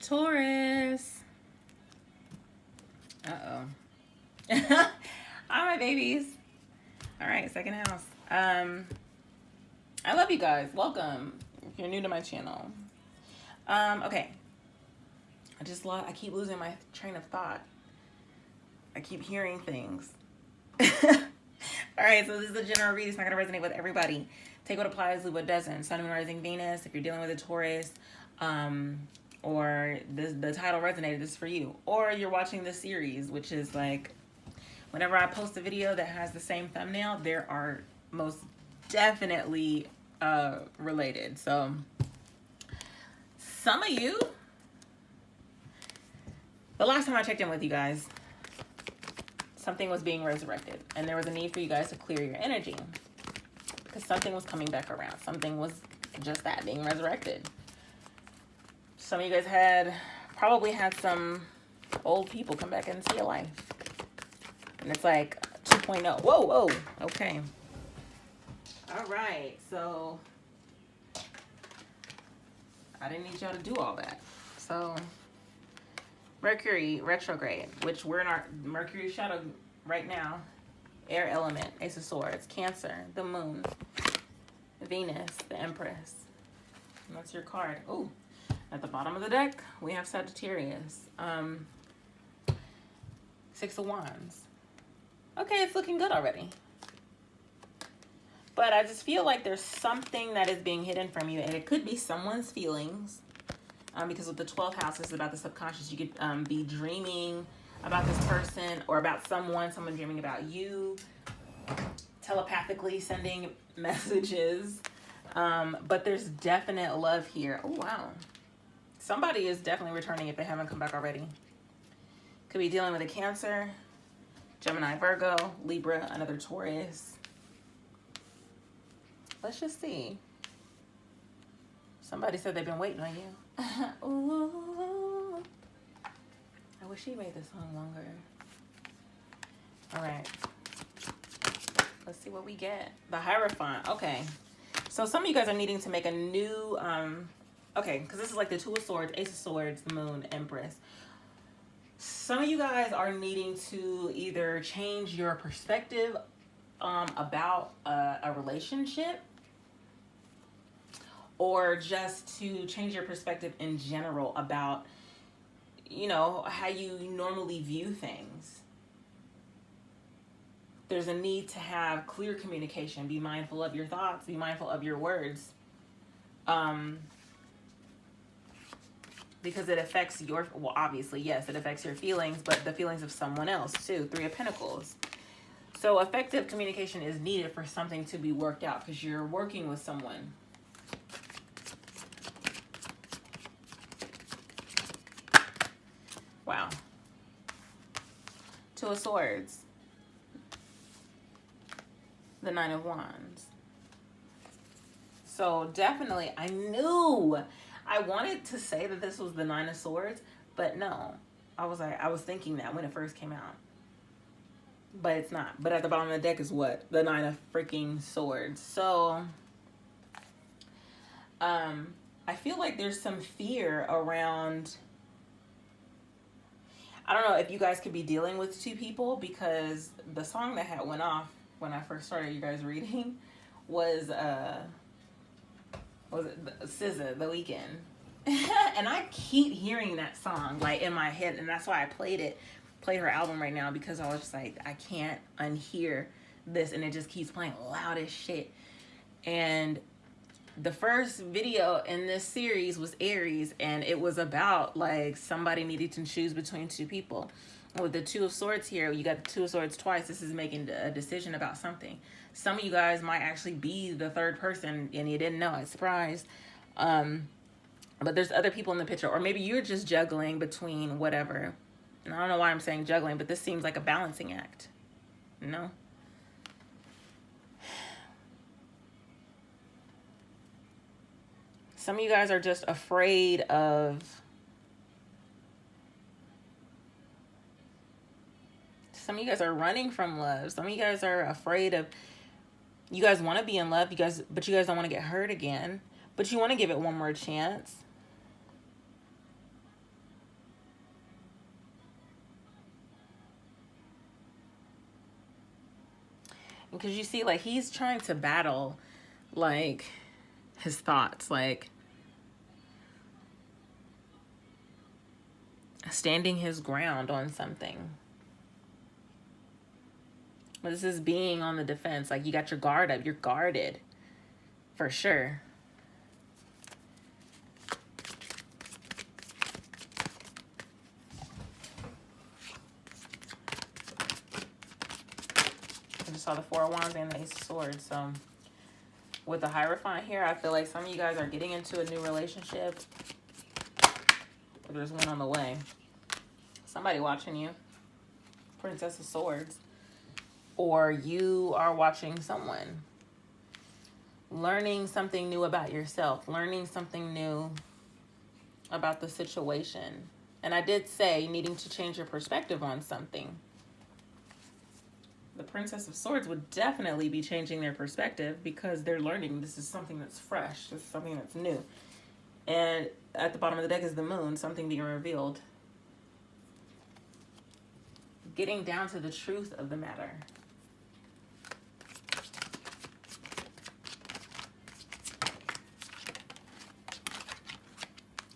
Taurus. Uh-oh. All right, babies. All right, second house. I love you guys. Welcome. If you're new to my channel. Okay. I keep losing my train of thought. I keep hearing things. All right, so this is a general read. It's not going to resonate with everybody. Take what applies, leave what doesn't. Sun, Moon, Rising, Venus. If you're dealing with a Taurus, or the title resonated, this is for you. Or you're watching this series, which is like, whenever I post a video that has the same thumbnail, there are most definitely related. So some of you, the last time I checked in with you guys, something was being resurrected, and there was a need for you guys to clear your energy because something was coming back around. Something was just that, being resurrected. Some of you guys probably had some old people come back into your life, and it's like 2.0. Whoa, okay. All right, so I didn't need y'all to do all that. So Mercury retrograde, which we're in our Mercury shadow right now. Air element, Ace of Swords, Cancer, the Moon, Venus, the Empress. And that's your card. Oh, at the bottom of the deck, we have Sagittarius. Six of Wands. Okay, it's looking good already. But I just feel like there's something that is being hidden from you, and it could be someone's feelings. Because with the 12th house, this is about the subconscious. You could be dreaming about this person or about someone dreaming about you, telepathically sending messages. But there's definite love here. Oh, wow. Somebody is definitely returning if they haven't come back already. Could be dealing with a Cancer, Gemini, Virgo, Libra, another Taurus. Let's just see. Somebody said they've been waiting on you. Ooh. I wish he made this song longer. All right. Let's see what we get. The Hierophant. Okay. So some of you guys are needing to make a new, okay, because this is like the Two of Swords, Ace of Swords, the Moon, Empress. Some of you guys are needing to either change your perspective about a relationship, or just to change your perspective in general about, you know, how you normally view things. There's a need to have clear communication. Be mindful of your thoughts. Be mindful of your words. Because it affects your, well, obviously, yes, it affects your feelings, but the feelings of someone else too. Three of Pentacles. So effective communication is needed for something to be worked out because you're working with someone. Wow. Two of Swords. The Nine of Wands. So definitely, I knew. I wanted to say that this was the Nine of Swords, but no. I was thinking that when it first came out. But it's not. But at the bottom of the deck is what? The Nine of freaking Swords. So I feel like there's some fear around, I don't know if you guys could be dealing with two people, because the song that went off when I first started you guys reading was it SZA, The Weeknd. And I keep hearing that song like in my head, and that's why I played her album right now, because I was just like, I can't unhear this, and it just keeps playing loud as shit. And the first video in this series was Aries, and it was about like somebody needing to choose between two people. With the Two of Swords here, you got the Two of Swords twice. This is making a decision about something. Some of you guys might actually be the third person and you didn't know it. Surprise. But there's other people in the picture, or maybe you're just juggling between whatever. And I don't know why I'm saying juggling, but this seems like a balancing act. No? Some of you guys are just afraid of, some of you guys are running from love. Some of you guys are afraid of, you guys want to be in love, but you guys don't want to get hurt again, but you want to give it one more chance. Because you see, like, he's trying to battle, like, his thoughts, like, standing his ground on something. This is being on the defense. Like, you got your guard up. You're guarded. For sure. I just saw the Four of Wands and the Ace of Swords. So, with the Hierophant here, I feel like some of you guys are getting into a new relationship. Or there's one on the way. Somebody watching you. Princess of Swords. Or you are watching someone. Learning something new about yourself. Learning something new about the situation. And I did say needing to change your perspective on something. The Princess of Swords would definitely be changing their perspective because they're learning this is something that's fresh. This is something that's new. And at the bottom of the deck is the Moon, something being revealed. Getting down to the truth of the matter.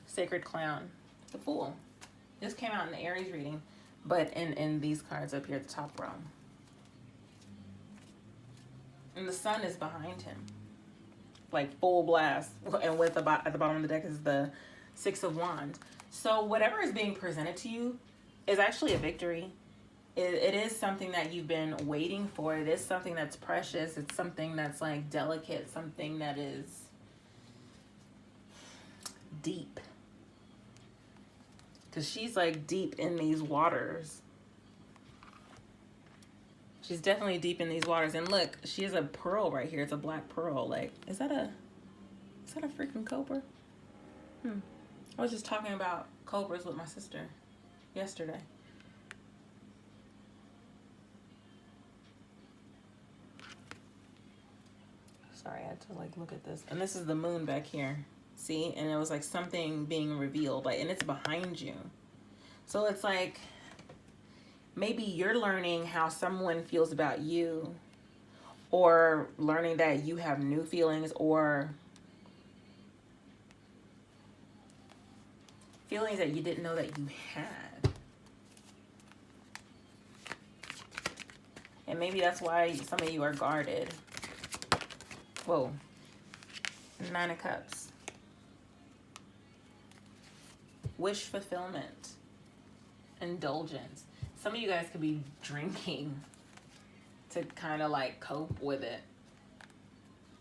Sacred Clown. The Fool. This came out in the Aries reading, but in these cards up here at the top row. And the Sun is behind him. Like full blast. And with at the bottom of the deck is the Six of Wands. So whatever is being presented to you is actually a victory. It is something that you've been waiting for. It is something that's precious. It's something that's like delicate. Something that is deep. Because she's like deep in these waters. She's definitely deep in these waters. And look, she has a pearl right here. It's a black pearl. Like, is that a freaking cobra? I was just talking about cobras with my sister yesterday. Sorry, I had to like look at this. And this is the Moon back here. See? And it was like something being revealed. Like, and it's behind you. So it's like maybe you're learning how someone feels about you, or learning that you have new feelings, or feelings that you didn't know that you had. And maybe that's why some of you are guarded. Whoa. Nine of Cups. Wish fulfillment. Indulgence. Some of you guys could be drinking to kind of like cope with it.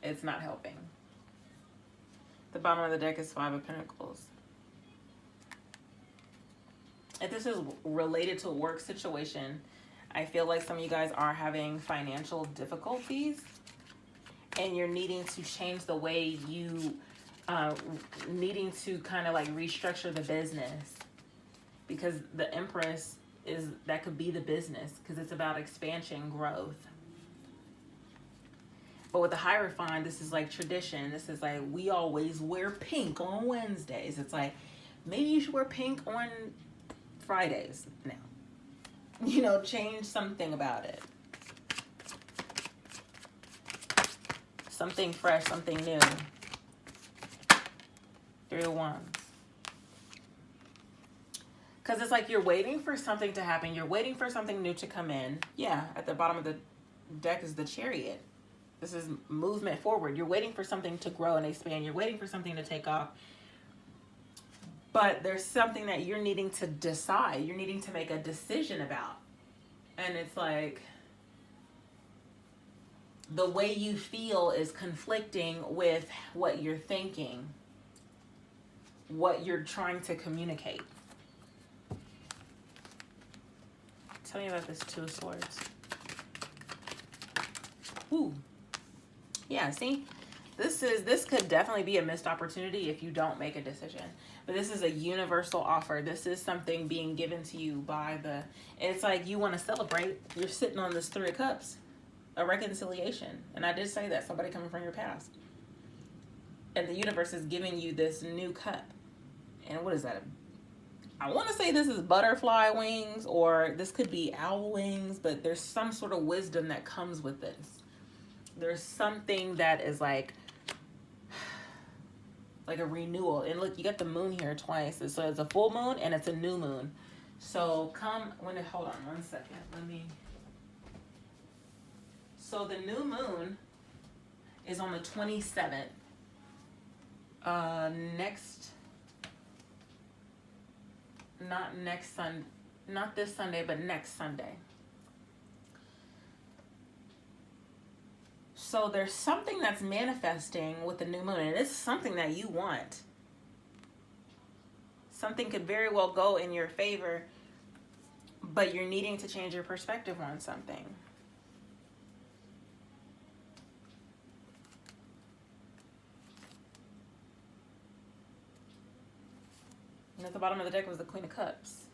It's not helping. The bottom of the deck is Five of Pentacles. If this is related to a work situation, I feel like some of you guys are having financial difficulties and you're needing to change the way you, needing to kind of like restructure the business, because the Empress is, that could be the business because it's about expansion, growth. But with the Hierophant, this is like tradition. This is like, we always wear pink on Wednesdays. It's like, maybe you should wear pink on Fridays now. You know, change something about it. Something fresh, something new. Three of Wands. Because it's like you're waiting for something to happen. You're waiting for something new to come in. Yeah, at the bottom of the deck is the Chariot. This is movement forward. You're waiting for something to grow and expand. You're waiting for something to take off. But there's something that you're needing to decide. You're needing to make a decision about. And it's like the way you feel is conflicting with what you're thinking, what you're trying to communicate. Tell me about this Two of Swords. Ooh. Yeah, see? This could definitely be a missed opportunity if you don't make a decision. But this is a universal offer. This is something being given to you by the... It's like you want to celebrate. You're sitting on this Three of Cups. A reconciliation. And I did say that. Somebody coming from your past. And the universe is giving you this new cup. And what is that? I want to say this is butterfly wings, or this could be owl wings, but there's some sort of wisdom that comes with this. there's something that is like a renewal. And look, you got the moon here twice. So it's a full moon and it's a new moon. So hold on one second. So the new moon is on the 27th. Not this Sunday, but next Sunday. So there's something that's manifesting with the new moon, and it's something that you want. Something could very well go in your favor, but you're needing to change your perspective on something. And at the bottom of the deck was the Queen of Cups.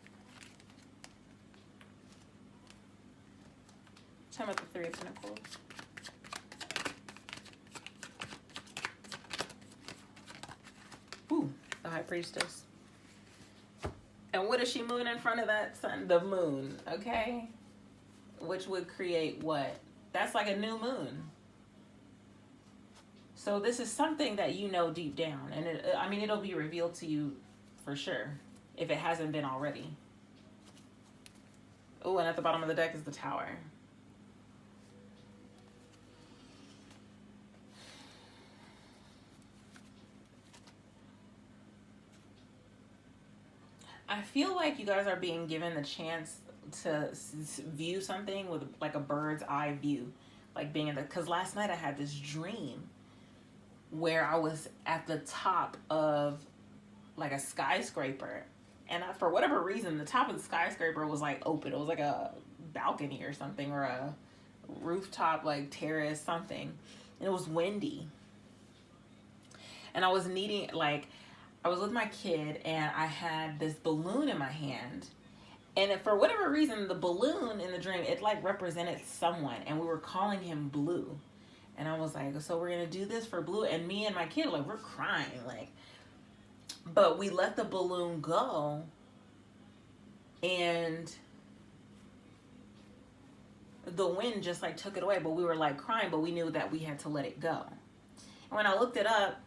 Tell me about the Three of Pentacles. Ooh, the High Priestess. And what is she moving in front of that sun? The moon, okay? Which would create what? That's like a new moon. So this is something that you know deep down. And it'll be revealed to you for sure, if it hasn't been already. Oh, and at the bottom of the deck is the Tower. I feel like you guys are being given the chance to view something with like a bird's eye view. Like being because last night I had this dream where I was at the top of like a skyscraper, and for whatever reason the top of the skyscraper was like open. It was like a balcony or something, or a rooftop like terrace something, and it was windy, and I was with my kid, and I had this balloon in my hand, and for whatever reason the balloon in the dream, it like represented someone, and we were calling him Blue. And I was like, so we're gonna do this for Blue, and me and my kid, like, we're crying, like. But we let the balloon go, and the wind just like took it away. But we were like crying, but we knew that we had to let it go. And when I looked it up,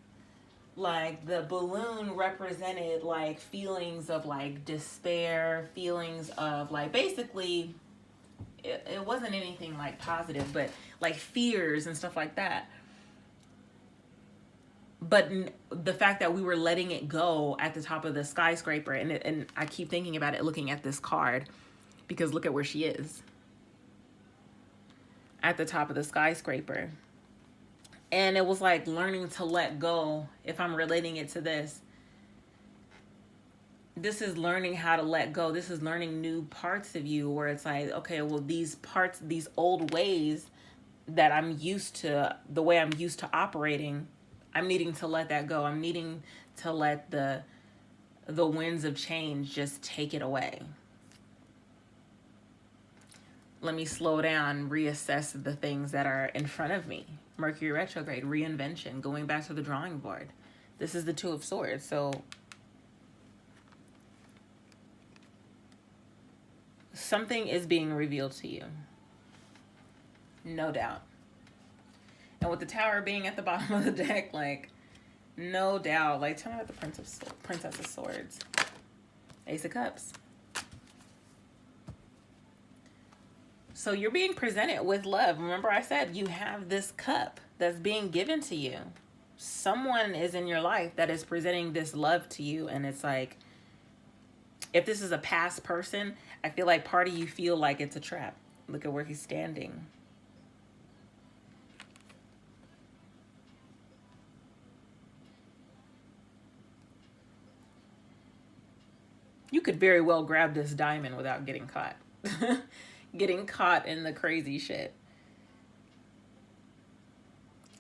like the balloon represented like feelings of like despair, feelings of like basically it wasn't anything like positive, but like fears and stuff like that. But the fact that we were letting it go at the top of the skyscraper, and I keep thinking about it looking at this card, because look at where she is. At the top of the skyscraper. And it was like learning to let go. If I'm relating it to this is learning how to let go. This is learning new parts of you, where it's like, okay, well, these parts, these old ways that I'm used to, the way I'm used to operating, I'm needing to let that go. I'm needing to let the winds of change just take it away. Let me slow down, reassess the things that are in front of me. Mercury retrograde, reinvention, going back to the drawing board. This is the Two of Swords. So something is being revealed to you. No doubt. And with the Tower being at the bottom of the deck, like, no doubt. Like, tell me about the Princess of Swords. Ace of Cups. So you're being presented with love. Remember I said you have this cup that's being given to you. Someone is in your life that is presenting this love to you. And it's like, if this is a past person, I feel like part of you feel like it's a trap. Look at where he's standing. You could very well grab this diamond without getting caught. Getting caught in the crazy shit.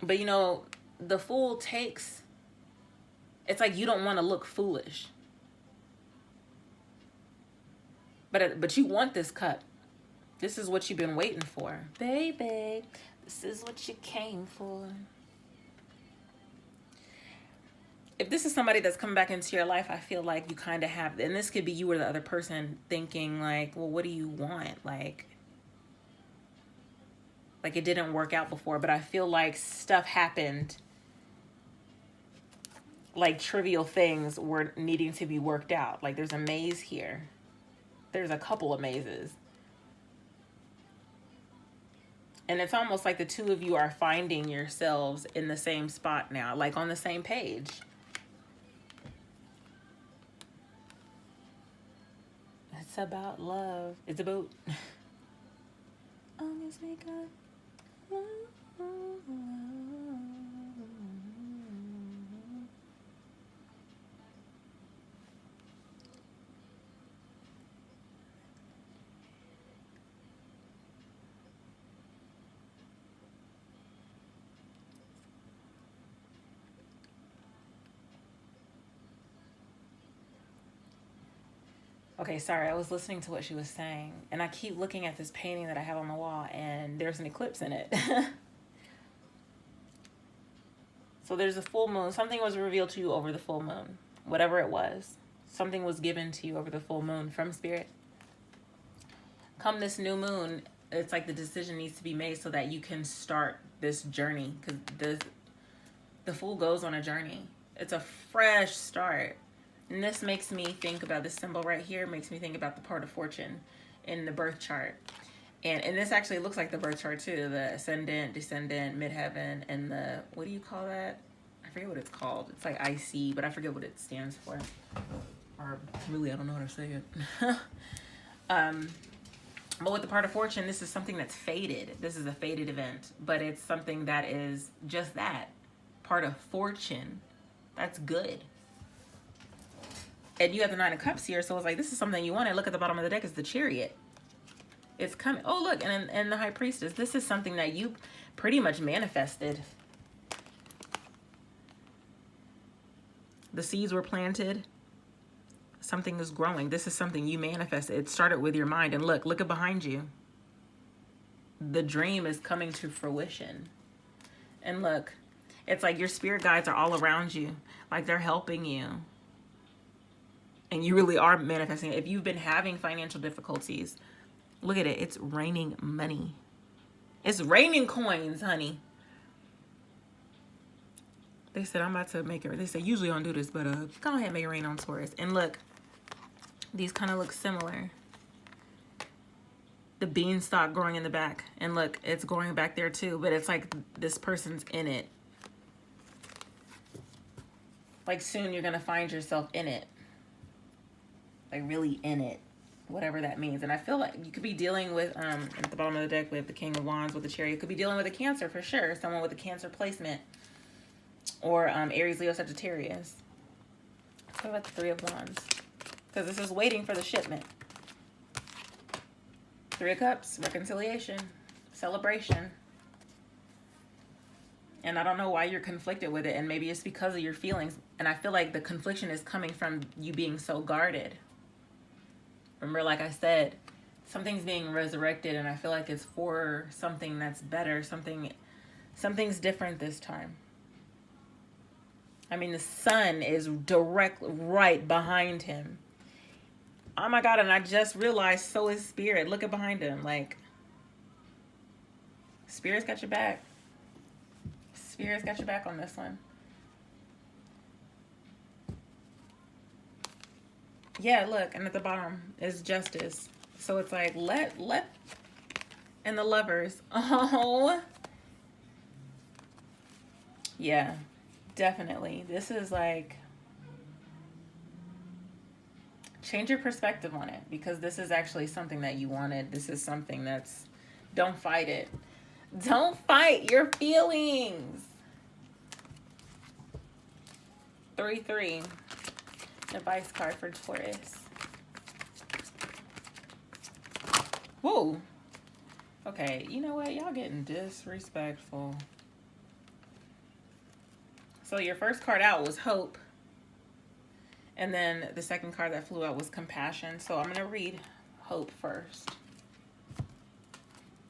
But you know, the Fool takes, it's like you don't want to look foolish. But you want this cup. This is what you've been waiting for. Baby, this is what you came for. If this is somebody that's coming back into your life, I feel like you kind of have, and this could be you or the other person thinking like, well, what do you want? Like, Like it didn't work out before, but I feel like stuff happened. Like trivial things were needing to be worked out. Like there's a maze here. There's a couple of mazes. And it's almost like the two of you are finding yourselves in the same spot now, like on the same page. It's about love. It's about... Always make up. Okay, sorry, I was listening to what she was saying, and I keep looking at this painting that I have on the wall, and there's an eclipse in it. So there's a full moon. Something was revealed to you over the full moon, whatever it was. Something was given to you over the full moon from Spirit. Come this new moon, it's like the decision needs to be made so that you can start this journey, because the Fool goes on a journey. It's a fresh start. And this makes me think about this symbol right here, makes me think about the part of fortune in the birth chart. And this actually looks like the birth chart too, the ascendant, descendant, midheaven, and the, what do you call that? I forget what it's called. It's like IC, but I forget what it stands for. Or really, I don't know how to say it. But with the part of fortune, this is something that's faded. This is a faded event, but it's something that is just that, part of fortune. That's good. And you have the Nine of Cups here, so it's like, this is something you wanted. Look at the bottom of the deck, it's the Chariot. It's coming. Oh, look, and the High Priestess. This is something that you pretty much manifested. The seeds were planted. Something is growing. This is something you manifested. It started with your mind. And look at behind you. The dream is coming to fruition. And look, it's like your spirit guides are all around you. Like they're helping you. And you really are manifesting it. If you've been having financial difficulties, look at it. It's raining money. It's raining coins, honey. They said, I'm about to make it. They said, usually I don't do this, but go ahead and make it rain on Taurus. And look, these kind of look similar. The beanstalk growing in the back. And look, it's growing back there too. But it's like this person's in it. Like soon you're going to find yourself in it. Like really in it, whatever that means. And I feel like you could be dealing with, at the bottom of the deck, we have the King of Wands with the Chariot. You could be dealing with a Cancer for sure. Someone with a Cancer placement. Or Aries, Leo, Sagittarius. What about the Three of Wands? Because this is waiting for the shipment. Three of Cups, reconciliation, celebration. And I don't know why you're conflicted with it. And maybe it's because of your feelings. And I feel like the confliction is coming from you being so guarded. Remember, like I said, something's being resurrected, and I feel like it's for something that's better. Something's different this time. I mean, the sun is directly right behind him. Oh my God, and I just realized so is Spirit. Look at behind him. Like, Spirit's got your back. Spirit's got your back on this one. Yeah, look, and at the bottom is Justice. So it's like, let, and the Lovers. Oh. Yeah, definitely. This is like, change your perspective on it, because this is actually something that you wanted. This is something that's, don't fight it. Don't fight your feelings. 3-3. Advice card for Taurus. Whoa. Okay, you know what? Y'all getting disrespectful. So your first card out was Hope. And then the second card that flew out was Compassion. So I'm going to read Hope first.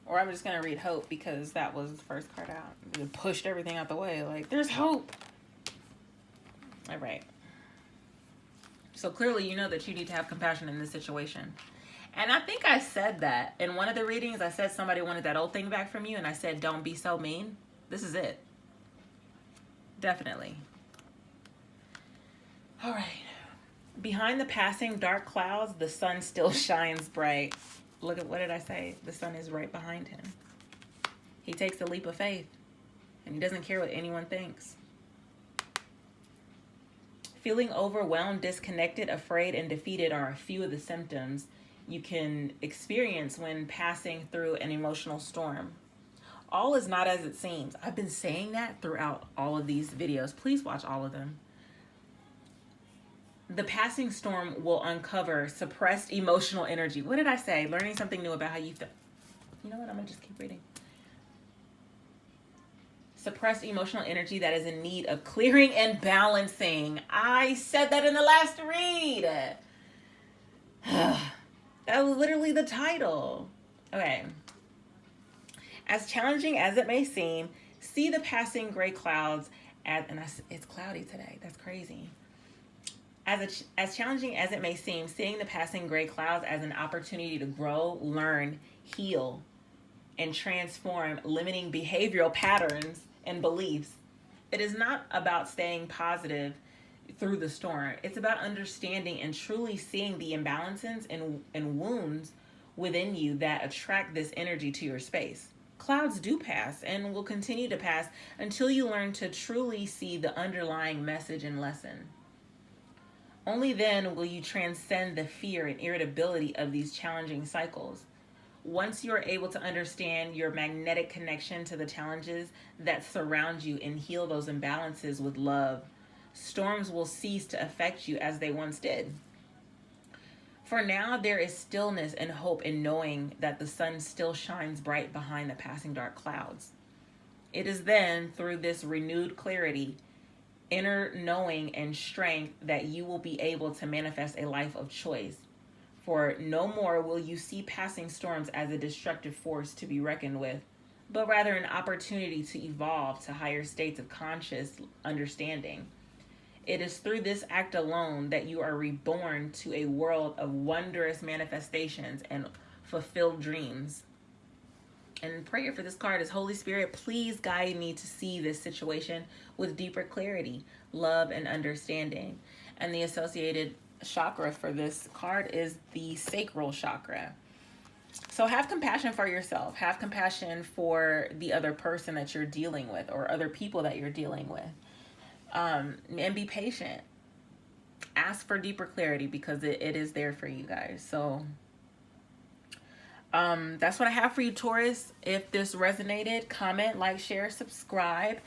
Or I'm just going to read Hope because that was the first card out. It pushed everything out the way. Like, there's hope. All right. So clearly you know that you need to have compassion in this situation. And I think I said that in one of the readings. I said somebody wanted that old thing back from you, and I said, don't be so mean. This is it. Definitely. All right. Behind the passing dark clouds, the sun still shines bright. Look at, what did I say? The sun is right behind him. He takes a leap of faith, and he doesn't care what anyone thinks. Feeling overwhelmed, disconnected, afraid, and defeated are a few of the symptoms you can experience when passing through an emotional storm. All is not as it seems. I've been saying that throughout all of these videos. Please watch all of them. The passing storm will uncover suppressed emotional energy. What did I say? Learning something new about how you feel. You know what? I'm going to just keep reading. Suppressed emotional energy that is in need of clearing and balancing. I said that in the last read. That was literally the title. Okay. As challenging as it may seem, see the passing gray clouds as, and it's cloudy today. That's crazy. As challenging as it may seem, seeing the passing gray clouds as an opportunity to grow, learn, heal, and transform limiting behavioral patterns and beliefs. It is not about staying positive through the storm. It's about understanding and truly seeing the imbalances and wounds within you that attract this energy to your space. Clouds do pass and will continue to pass until you learn to truly see the underlying message and lesson. Only then will you transcend the fear and irritability of these challenging cycles. Once you are able to understand your magnetic connection to the challenges that surround you and heal those imbalances with love, storms will cease to affect you as they once did. For now, there is stillness and hope in knowing that the sun still shines bright behind the passing dark clouds. It is then, through this renewed clarity, inner knowing, and strength, that you will be able to manifest a life of choice. For no more will you see passing storms as a destructive force to be reckoned with, but rather an opportunity to evolve to higher states of conscious understanding. It is through this act alone that you are reborn to a world of wondrous manifestations and fulfilled dreams. And prayer for this card is, Holy Spirit, please guide me to see this situation with deeper clarity, love, and understanding. And the associated chakra for this card is the sacral chakra. So have compassion for yourself. Have compassion for the other person that you're dealing with or other people that you're dealing with. And be patient. Ask for deeper clarity because it is there for you guys. So that's what I have for you, Taurus. If this resonated, comment, like, share, subscribe.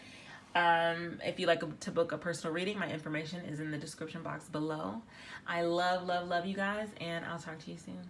If you'd like to book a personal reading, my information is in the description box below. I love, love, love you guys, and I'll talk to you soon.